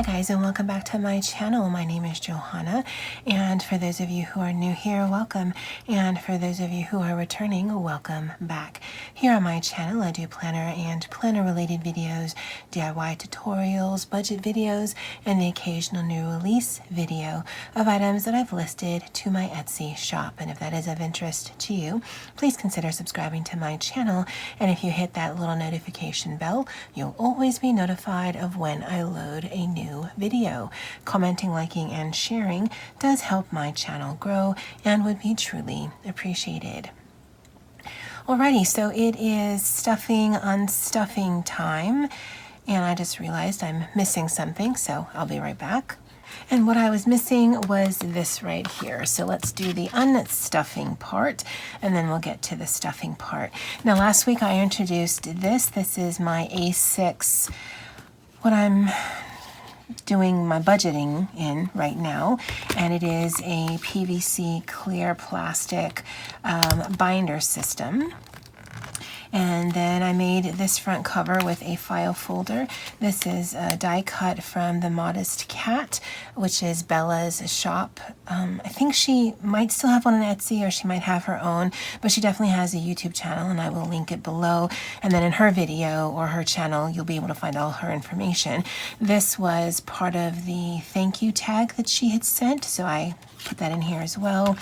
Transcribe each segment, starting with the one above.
guys, and welcome back to my channel. My name is Johanna, and for those of you who are new here, welcome, and for those of you who are returning, welcome back. Here on my channel I do planner and planner related videos, DIY tutorials, budget videos, and the occasional new release video of items that I've listed to my Etsy shop. And if that is of interest to you, please consider subscribing to my channel, and if you hit that little notification bell, you'll always be notified of when I load a new video. Commenting, liking, and sharing does help my channel grow and would be truly appreciated. Alrighty, so it is stuffing unstuffing time, and I just realized I'm missing something, so I'll be right back. And what I was missing was this right here. So let's do the unstuffing part, and then we'll get to the stuffing part. Now, last week I introduced this. This is my A6, what I'm doing my budgeting in right now, and it is a PVC clear plastic binder system. And then I made this front cover with a file folder. This is a die cut from the Modest Cat, which is Bella's shop. I think she might still have one on Etsy, or she might have her own, but she definitely has a YouTube channel, and I will link it below. And then in her video or her channel, you'll be able to find all her information. This was part of the thank you tag that she had sent, so I put that in here as well.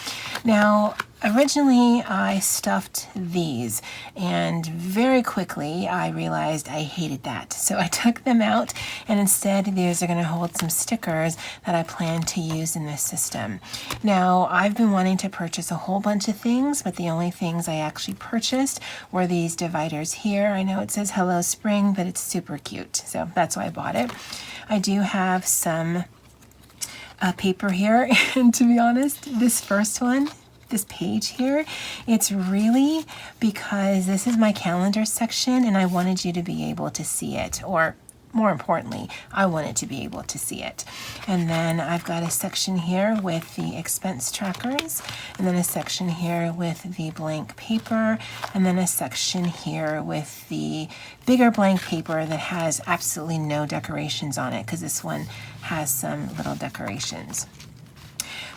Now, originally I stuffed these, and very quickly I realized I hated that. So I took them out, and instead these are going to hold some stickers that I plan to use in this system. Now, I've been wanting to purchase a whole bunch of things, but the only things I actually purchased were these dividers here. I know it says Hello Spring, but it's super cute, so that's why I bought it. I do have some paper here, and to be honest, this first one, this page here, it's really because this is my calendar section, and I wanted you to be able to see it, or more importantly, I wanted to be able to see it. And then I've got a section here with the expense trackers, and then a section here with the blank paper, and then a section here with the bigger blank paper that has absolutely no decorations on it, because this one has some little decorations.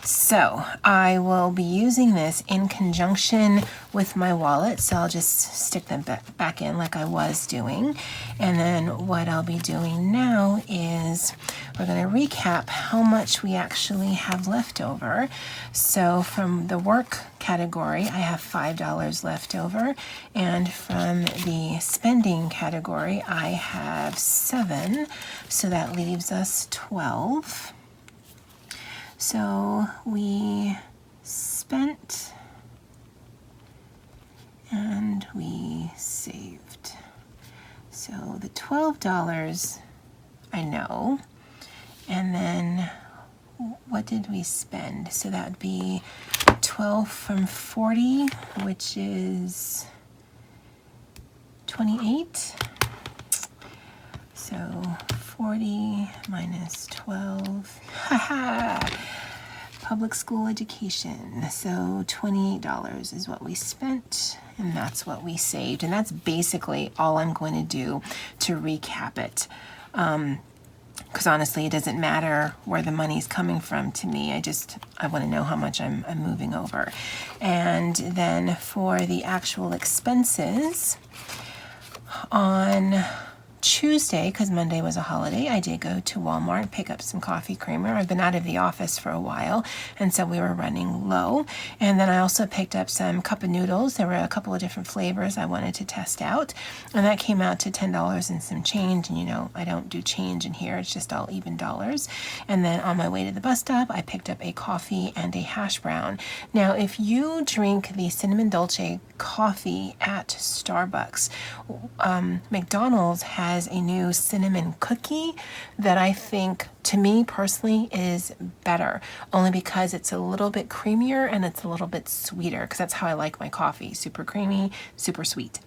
So I will be using this in conjunction with my wallet, so I'll just stick them back in like I was doing. And then what I'll be doing now is we're going to recap how much we actually have left over. So from the work category, I have $5 left over, and from the spending category, I have $7, so that leaves us $12. So we spent and we saved. So the $12 I know, and then what did we spend? So that would be 12 from 40, which is 28. So 40 minus 12, haha, public school education. So $28 is what we spent, and that's what we saved. And that's basically all I'm going to do to recap it. Because honestly, it doesn't matter where the money's coming from to me. I want to know how much I'm moving over. And then for the actual expenses, on Tuesday, because Monday was a holiday, I did go to Walmart and pick up some coffee creamer. I've been out of the office for a while, and so we were running low. And then I also picked up some cup of noodles. There were a couple of different flavors I wanted to test out, and that came out to $10 and some change. And you know, I don't do change in here, it's just all even dollars. And then on my way to the bus stop, I picked up a coffee and a hash brown. Now, if you drink the cinnamon dolce coffee at Starbucks, McDonald's has a new cinnamon cookie that I think, to me personally, is better, only because it's a little bit creamier and it's a little bit sweeter, because that's how I like my coffee, super creamy, super sweet.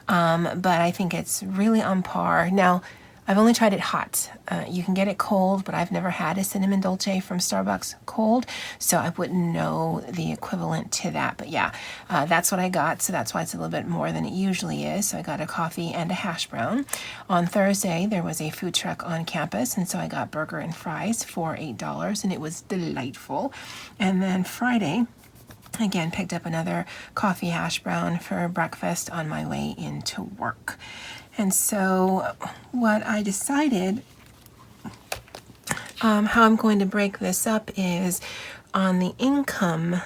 But I think it's really on par. Now, I've only tried it hot. You can get it cold, but I've never had a cinnamon dolce from Starbucks cold, so I wouldn't know the equivalent to that. But yeah, that's what I got, so that's why it's a little bit more than it usually is. So I got a coffee and a hash brown. On Thursday, there was a food truck on campus, and so I got burger and fries for $8, and it was delightful. And then Friday, again, picked up another coffee hash brown for breakfast on my way into work. And so what I decided, how I'm going to break this up is on the income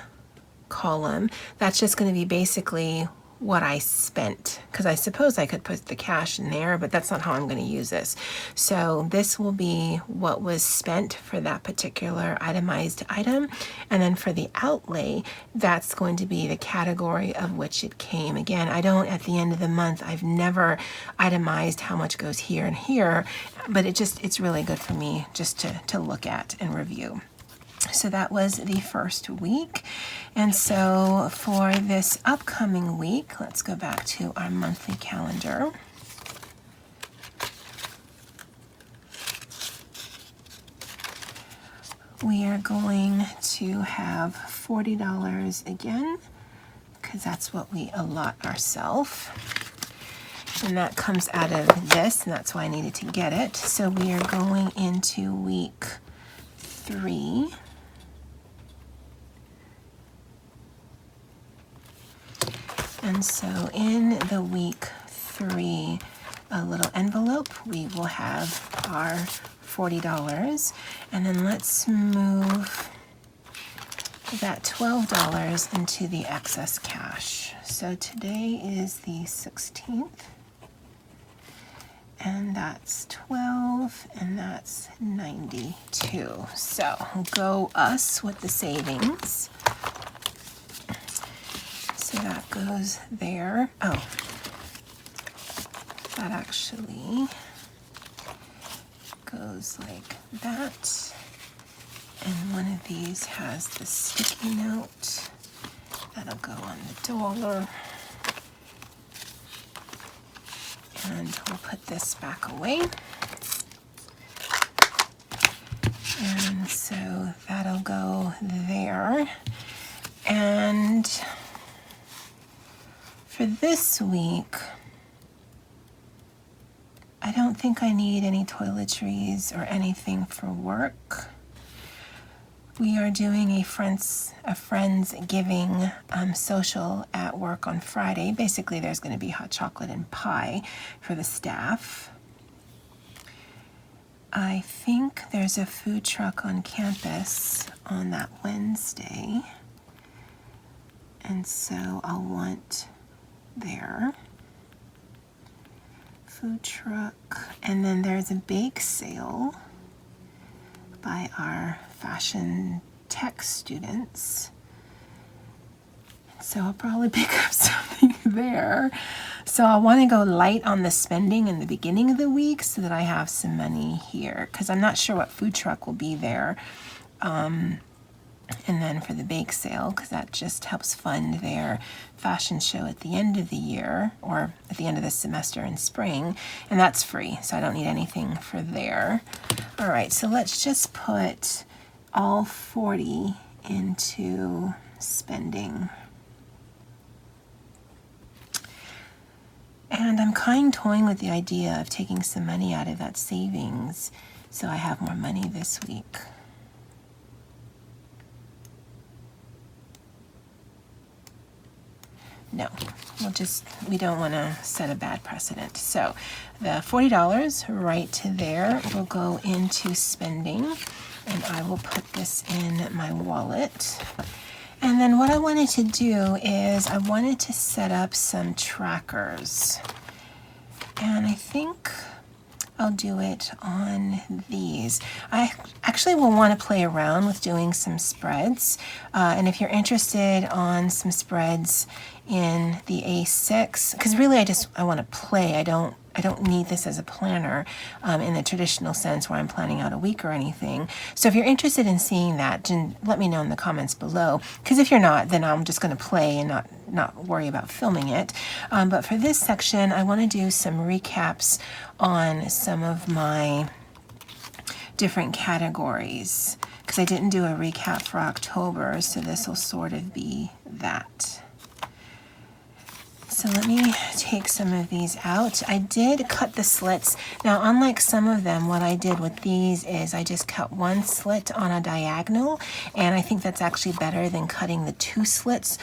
column, that's just going to be basically what I spent, because I suppose I could put the cash in there, but that's not how I'm going to use this. So this will be what was spent for that particular itemized item, and then for the outlay, that's going to be the category of which it came. Again, I don't, at the end of the month, I've never itemized how much goes here and here, but it's really good for me just to look at and review. So that was the first week. And so for this upcoming week, let's go back to our monthly calendar. We are going to have $40 again, because that's what we allot ourselves. And that comes out of this, and that's why I needed to get it. So we are going into week 3. And so in the week 3 little envelope, we will have our $40. And then let's move that $12 into the excess cash. So today is the 16th. And that's 12, and that's 92. So go us with the savings. So that goes there. Oh, that actually goes like that. And one of these has the sticky note. That'll go on the dollar. And we'll put this back away. And so that'll go there. And for this week, I don't think I need any toiletries or anything for work. We are doing a Friendsgiving social at work on Friday. Basically, there's going to be hot chocolate and pie for the staff. I think there's a food truck on campus on that Wednesday. And so I'll want there. Food truck. And then there's a bake sale by our fashion tech students. So I'll probably pick up something there. So I want to go light on the spending in the beginning of the week so that I have some money here, because I'm not sure what food truck will be there. And then for the bake sale, because that just helps fund their fashion show at the end of the year, or at the end of the semester in spring, and that's free, so I don't need anything for there. All right, so let's just put all 40 into spending. And I'm kind of toying with the idea of taking some money out of that savings so I have more money this week. No, we don't want to set a bad precedent. So the $40 right there will go into spending, and I will put this in my wallet. And then what I wanted to do is I wanted to set up some trackers. And I think I'll do it on these. I actually will want to play around with doing some spreads. And if you're interested on some spreads in the A6, because really I want to play. I don't I don't need this as a planner in the traditional sense where I'm planning out a week or anything. So if you're interested in seeing that, then let me know in the comments below. Because if you're not, then I'm just going to play and not worry about filming it. But for this section, I want to do some recaps on some of my different categories, because I didn't do a recap for October, so this will sort of be that. So let me take some of these out. I did cut the slits. Now, unlike some of them, what I did with these is I just cut one slit on a diagonal, and I think that's actually better than cutting the two slits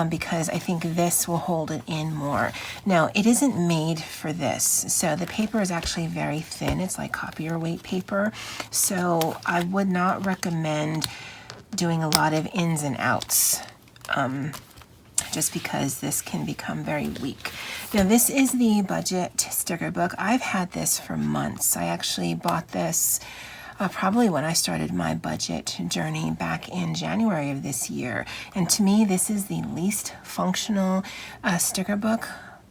because I think this will hold it in more. Now, it isn't made for this, so the paper is actually very thin. It's like copier weight paper, so I would not recommend doing a lot of ins and outs. Just because this can become very weak. Now, this is the budget sticker book. I've had this for months. I actually bought this probably when I started my budget journey back in January of this year. And to me, this is the least functional sticker book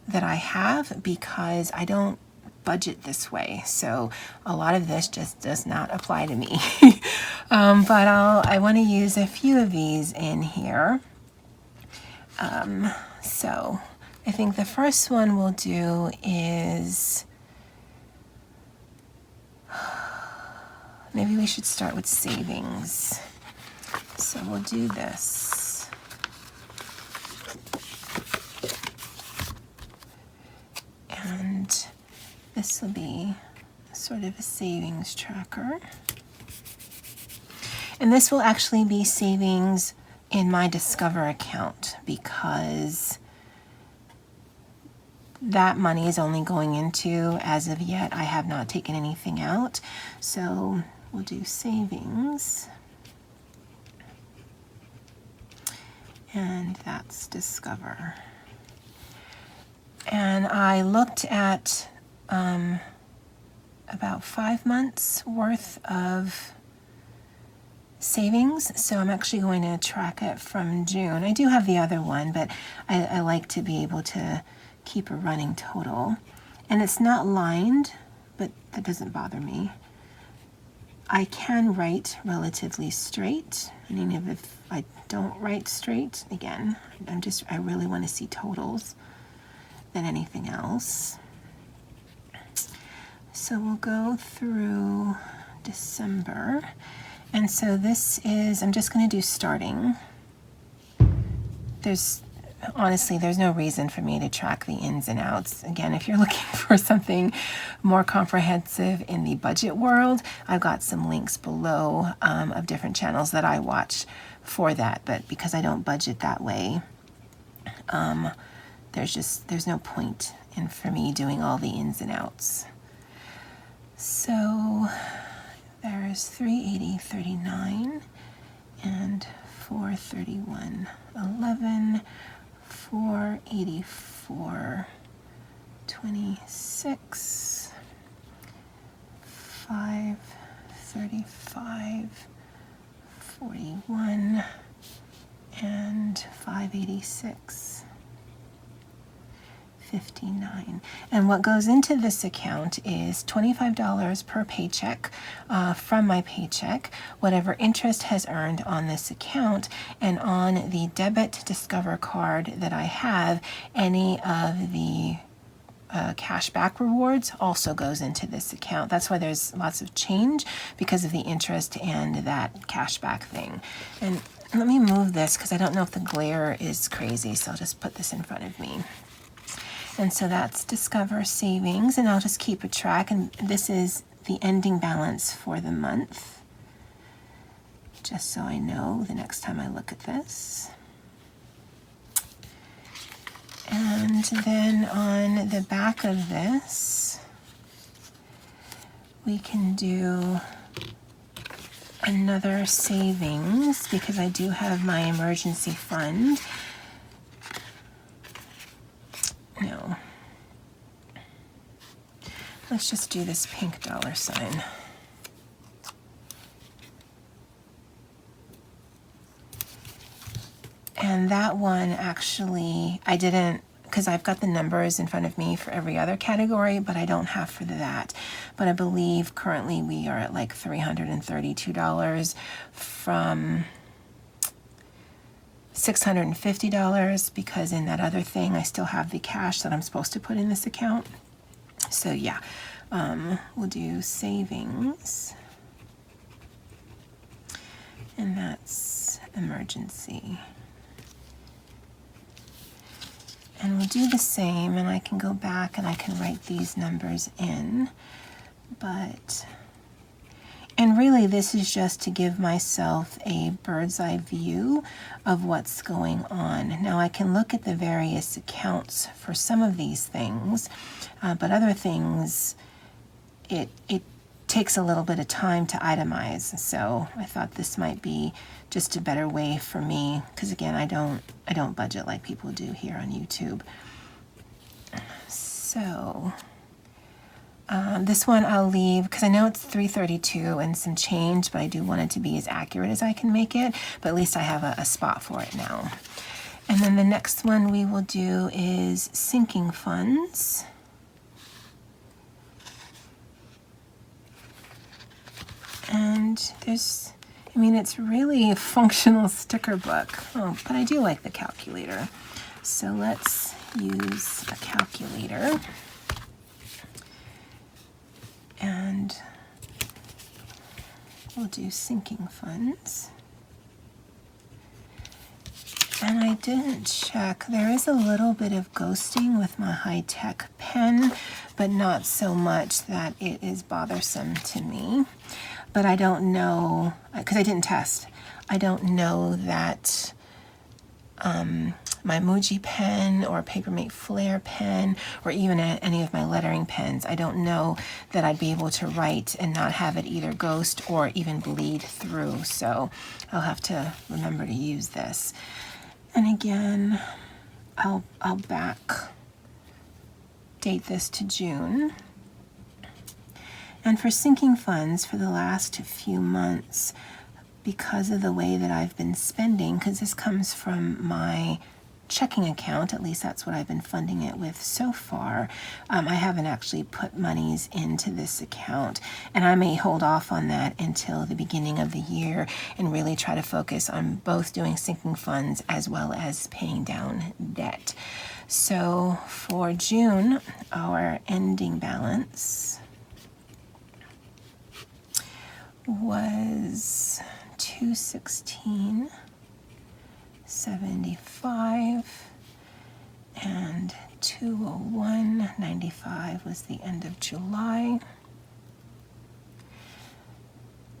that I have because I don't budget this way. So a lot of this just does not apply to me. But I want to use a few of these in here. So I think the first one we'll do is, maybe we should start with savings. So we'll do this. And this will be sort of a savings tracker. And this will actually be savings in my Discover account because that money is only going into, as of yet, I have not taken anything out. So we'll do savings. And that's Discover. And I looked at about 5 months worth of savings, so I'm actually going to track it from June. I do have the other one, but I like to be able to keep a running total. And it's not lined, but that doesn't bother me. I can write relatively straight, and even if I don't write straight, again, I really want to see totals than anything else. So we'll go through December. And so this is, I'm just going to do starting. Honestly, there's no reason for me to track the ins and outs. Again, if you're looking for something more comprehensive in the budget world, I've got some links below of different channels that I watch for that. But because I don't budget that way, there's no point in for me doing all the ins and outs. So there's 380.39 and 431.11, 484.26, 535.41, and 586.59. And what goes into this account is $25 per paycheck from my paycheck, whatever interest has earned on this account, and on the debit Discover card that I have, any of the cashback rewards also goes into this account. That's why there's lots of change, because of the interest and that cashback thing. And let me move this because I don't know if the glare is crazy, so I'll just put this in front of me. And so that's Discover savings, and I'll just keep a track, and this is the ending balance for the month, just so I know the next time I look at this. And then on the back of this, we can do another savings because I do have my emergency fund. No. Let's just do this pink $sign. And that one actually, I didn't because I've got the numbers in front of me for every other category, but I don't have for that. But I believe currently we are at like $332 from $650, because in that other thing I still have the cash that I'm supposed to put in this account. So yeah, we'll do savings, and that's emergency. And we'll do the same, and I can go back and I can write these numbers in, and really this is just to give myself a bird's eye view of what's going on. Now I can look at the various accounts for some of these things, but other things, it takes a little bit of time to itemize. So I thought this might be just a better way for me, because again, I don't budget like people do here on YouTube. So this one I'll leave because I know it's $332 and some change, but I do want it to be as accurate as I can make it, but at least I have a spot for it now. And then the next one we will do is sinking funds. And there's, I mean, it's really a functional sticker book. Oh, but I do like the calculator. So let's use a calculator. And we'll do sinking funds. And I didn't check. There is a little bit of ghosting with my high-tech pen, but not so much that it is bothersome to me. But I don't know, because I didn't test. I don't know that my Muji pen or Papermate Flair pen or even any of my lettering pens, I don't know that I'd be able to write and not have it either ghost or even bleed through. So I'll have to remember to use this. And again, I'll back date this to June. And for sinking funds for the last few months, because of the way that I've been spending, because this comes from my checking account, at least that's what I've been funding it with so far, I haven't actually put monies into this account, and I may hold off on that until the beginning of the year and really try to focus on both doing sinking funds as well as paying down debt. So for June, our ending balance was $216.75 and $201.95 was the end of July.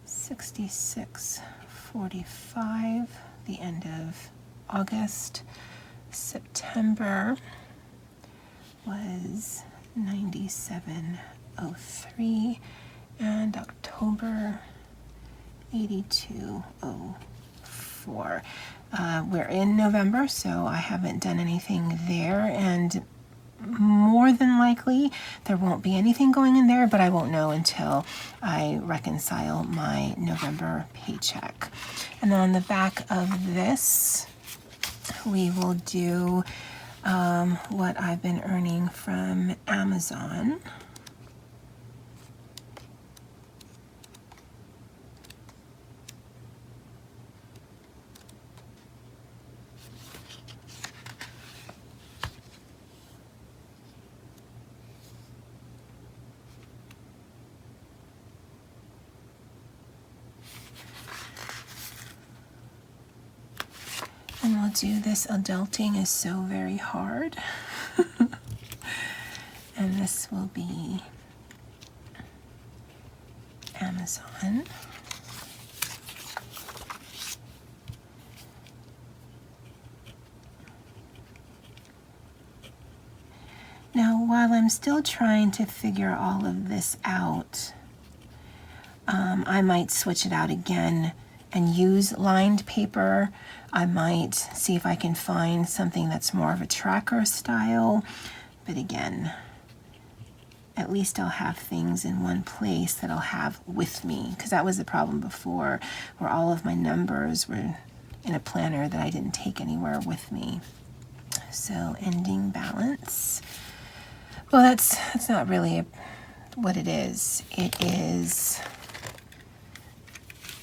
$66.45 the end of August. September was $97.03 and October $82.04. We're in November, so I haven't done anything there, and more than likely there won't be anything going in there, but I won't know until I reconcile my November paycheck. And then on the back of this, we will do what I've been earning from Amazon. And we'll do this. Adulting is so very hard. And this will be Amazon. Now, while I'm still trying to figure all of this out, I might switch it out again and use lined paper. I might see if I can find something that's more of a tracker style. But again, at least I'll have things in one place that I'll have with me, because that was the problem before, where all of my numbers were in a planner that I didn't take anywhere with me. So ending balance. Well, that's not really what it is. It is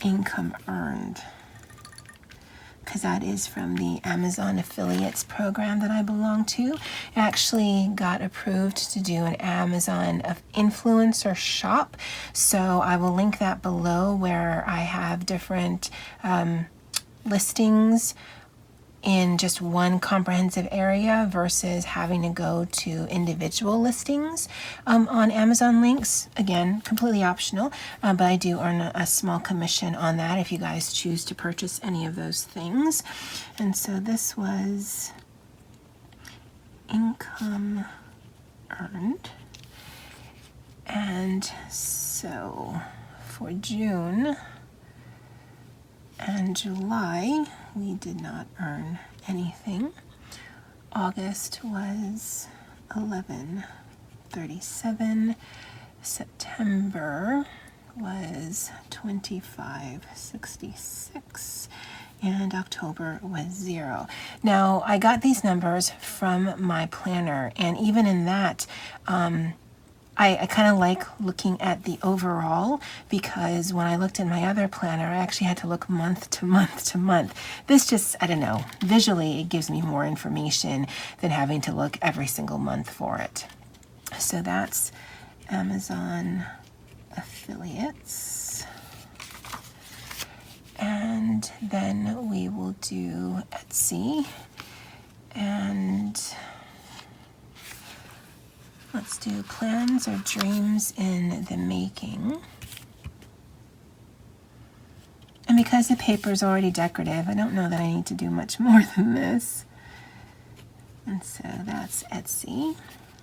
income earned, because that is from the Amazon affiliates program that I belong to. It actually got approved to do an Amazon of influencer shop. So I will link that below, where I have different listings in just one comprehensive area versus having to go to individual listings on Amazon links. Again, completely optional, but I do earn a small commission on that if you guys choose to purchase any of those things. And so this was income earned. And so for June and July, we did not earn anything. August was 1137. September was 2566. And October was 0. Now, I got these numbers from my planner, and even in that, I kind of like looking at the overall, because when I looked in my other planner, I actually had to look month to month to month. This just, I don't know, visually it gives me more information than having to look every single month for it. So that's Amazon affiliates. And then we will do Etsy, and let's do plans or dreams in the making. And because the paper is already decorative, I don't know that I need to do much more than this. And so that's Etsy.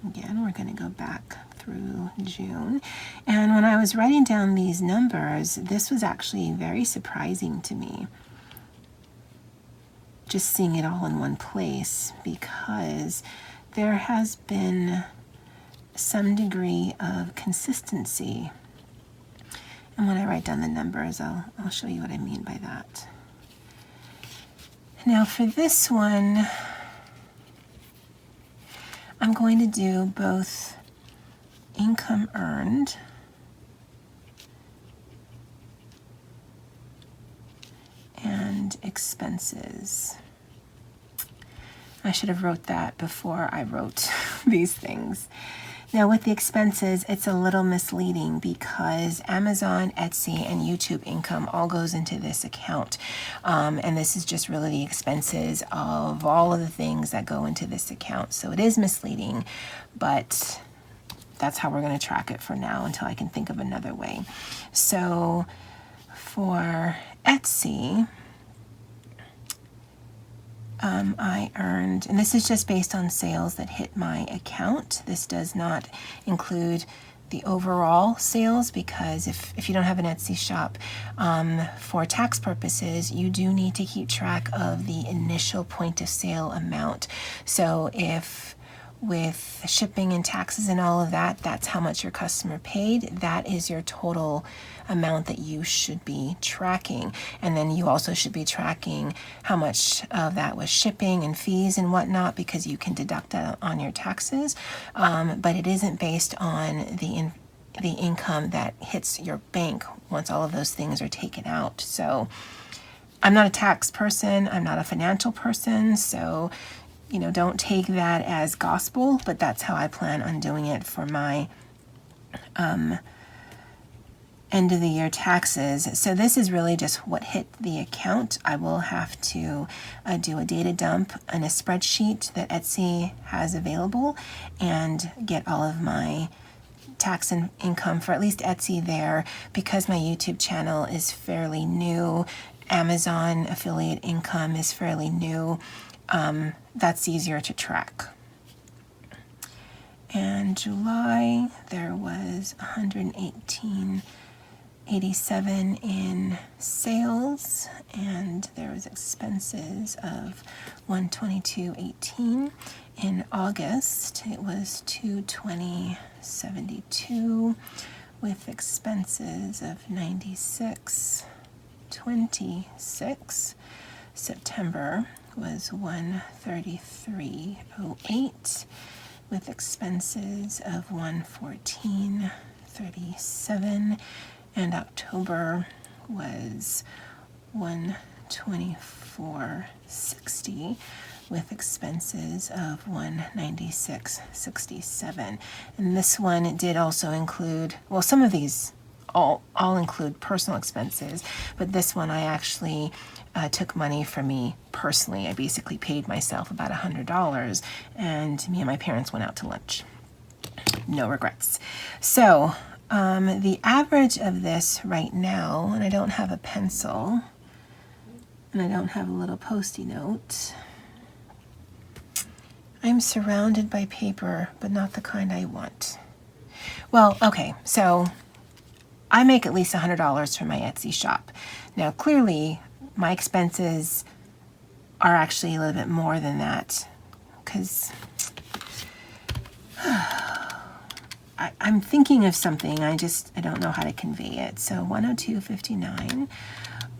Again, we're going to go back through June. And when I was writing down these numbers, this was actually very surprising to me, just seeing it all in one place, because there has been some degree of consistency. And when I write down the numbers, I'll show you what I mean by that. Now for this one, I'm going to do both income earned and expenses. I should have wrote that before I wrote these things. Now with the expenses, it's a little misleading, because Amazon, Etsy, and YouTube income all goes into this account. And this is just really the expenses of all of the things that go into this account. So it is misleading, but that's how we're going to track it for now until I can think of another way. So for Etsy, I earned, and this is just based on sales that hit my account. This does not include the overall sales, because if you don't have an Etsy shop, for tax purposes, you do need to keep track of the initial point of sale amount. So if with shipping and taxes and all of that, that's how much your customer paid. That is your total amount that you should be tracking. And then you also should be tracking how much of that was shipping and fees and whatnot, because you can deduct that on your taxes. But it isn't based on the income that hits your bank once all of those things are taken out. So I'm not a tax person, I'm not a financial person, so don't take that as gospel, but that's how I plan on doing it for my end of the year taxes. So this is really just what hit the account. I will have to do a data dump and a spreadsheet that Etsy has available, and get all of my tax and income for at least Etsy there, because my YouTube channel is fairly new. Amazon affiliate income is fairly new. That's easier to track. And July, there was 118.87 in sales, and there was expenses of 122.18. In August, it was 220.72 with expenses of 96.26. September was $133.08 with expenses of $114.37, and October was $124.60 with expenses of $196.67. And this one did also include, well, some of these all include personal expenses, but this one I actually took money from me personally. I basically paid myself about $100, and me and my parents went out to lunch. No regrets. So the average of this right now, and I don't have a pencil, and I don't have a little Post-it note. I'm surrounded by paper, but not the kind I want. Well, okay, so I make at least $100 from my Etsy shop. Now, clearly, my expenses are actually a little bit more than that, because I'm thinking of something, I don't know how to convey it. So 102.59,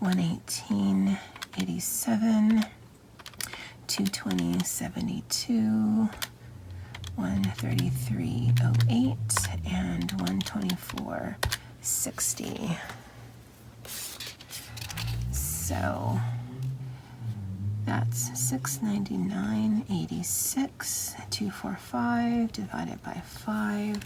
118.87, 220.72, 133.08, and 124.60. So that's $699.86, 245 divided by 5,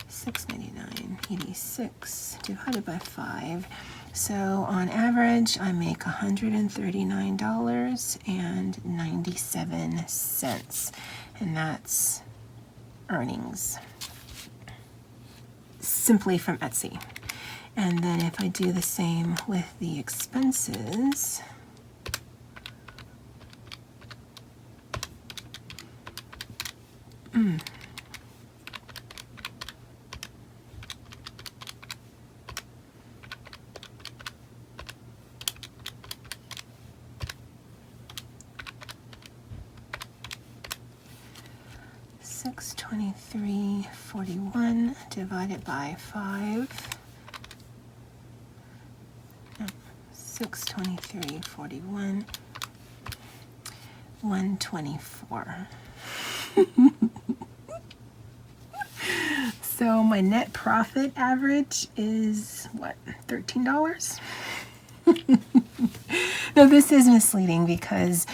$699.86 divided by 5. So on average, I make $139.97, and that's earnings simply from Etsy. And then if I do the same with the expenses, $623.41 divided by 5. 623.41, 124. So my net profit average is what, $13? No, this is misleading because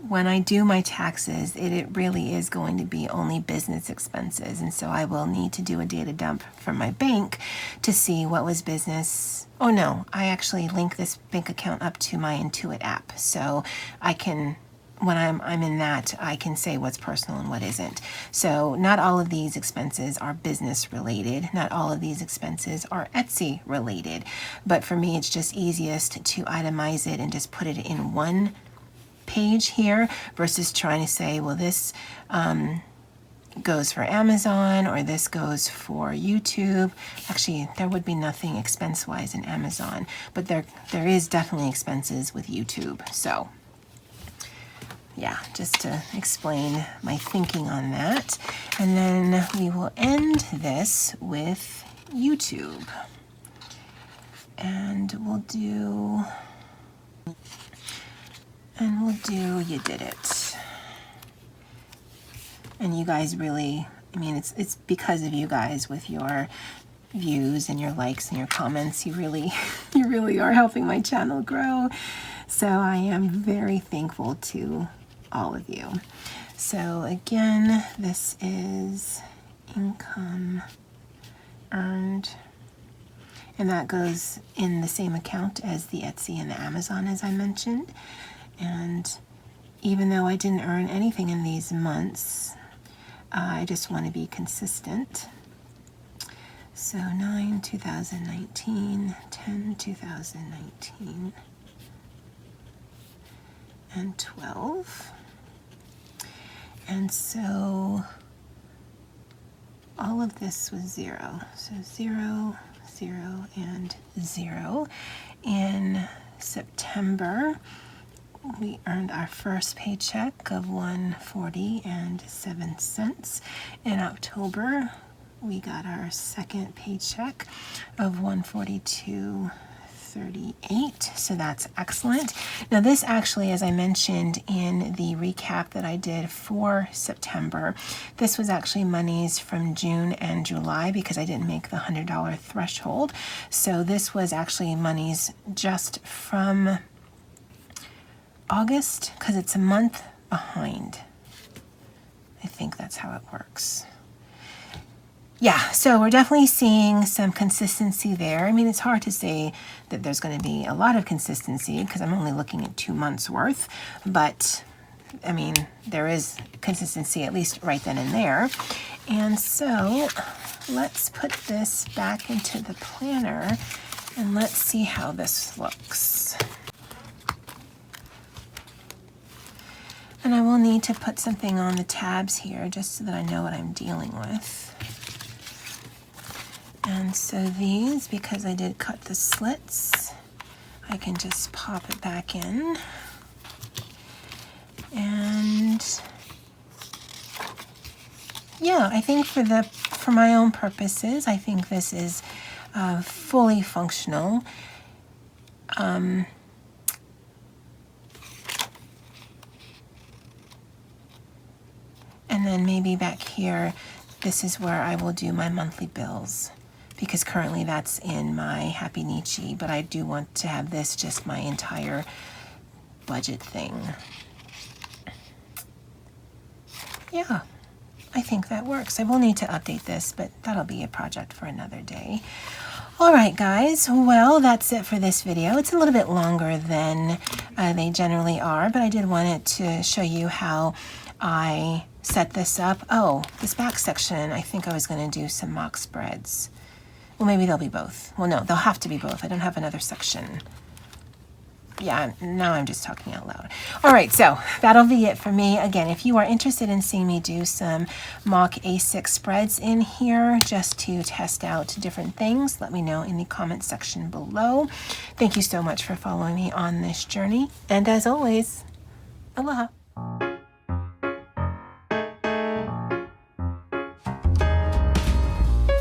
when I do my taxes, it really is going to be only business expenses. And so I will need to do a data dump from my bank to see what was business. Oh no, I actually link this bank account up to my Intuit app. So I can, when I'm in that, I can say what's personal and what isn't. So not all of these expenses are business related. Not all of these expenses are Etsy related. But for me, it's just easiest to itemize it and just put it in one page here versus trying to say, well, this goes for Amazon or this goes for YouTube. Actually, there would be nothing expense-wise in Amazon, but there is definitely expenses with YouTube. So yeah, just to explain my thinking on that. And then we will end this with YouTube. And we'll do You Did It. And you guys really, I mean, it's because of you guys with your views and your likes and your comments. You really are helping my channel grow. So I am very thankful to all of you. So again, this is income earned, and that goes in the same account as the Etsy and the Amazon, as I mentioned. And even though I didn't earn anything in these months, I just want to be consistent. So 9, 2019, 10, 2019, and 12. And so all of this was 0. So 0, 0, and 0. In September, we earned our first paycheck of $140.07. In October, we got our second paycheck of $142.30. 38, so that's excellent. Now this actually, as I mentioned in the recap that I did for September, this was actually monies from June and July because I didn't make the $100 threshold. So this was actually monies just from August because it's a month behind. I think that's how it works. Yeah, so we're definitely seeing some consistency there. I mean, it's hard to say that there's going to be a lot of consistency because I'm only looking at 2 months worth, but I mean, there is consistency at least right then and there. And so let's put this back into the planner and let's see how this looks. And I will need to put something on the tabs here just so that I know what I'm dealing with. And so these, because I did cut the slits, I can just pop it back in. And yeah, I think for my own purposes, I think this is fully functional. And then maybe back here, this is where I will do my monthly bills, because currently that's in my Happy Nietzsche, but I do want to have this just my entire budget thing. Yeah, I think that works. I will need to update this, but that'll be a project for another day. All right, guys, well, that's it for this video. It's a little bit longer than they generally are, but I did want it to show you how I set this up. Oh, this back section, I think I was going to do some mock spreads. Well, maybe they'll be both. Well, no, they'll have to be both. I don't have another section. Yeah, now I'm just talking out loud. All right, so that'll be it for me. Again, if you are interested in seeing me do some mock A6 spreads in here just to test out different things, let me know in the comment section below. Thank you so much for following me on this journey. And as always, aloha.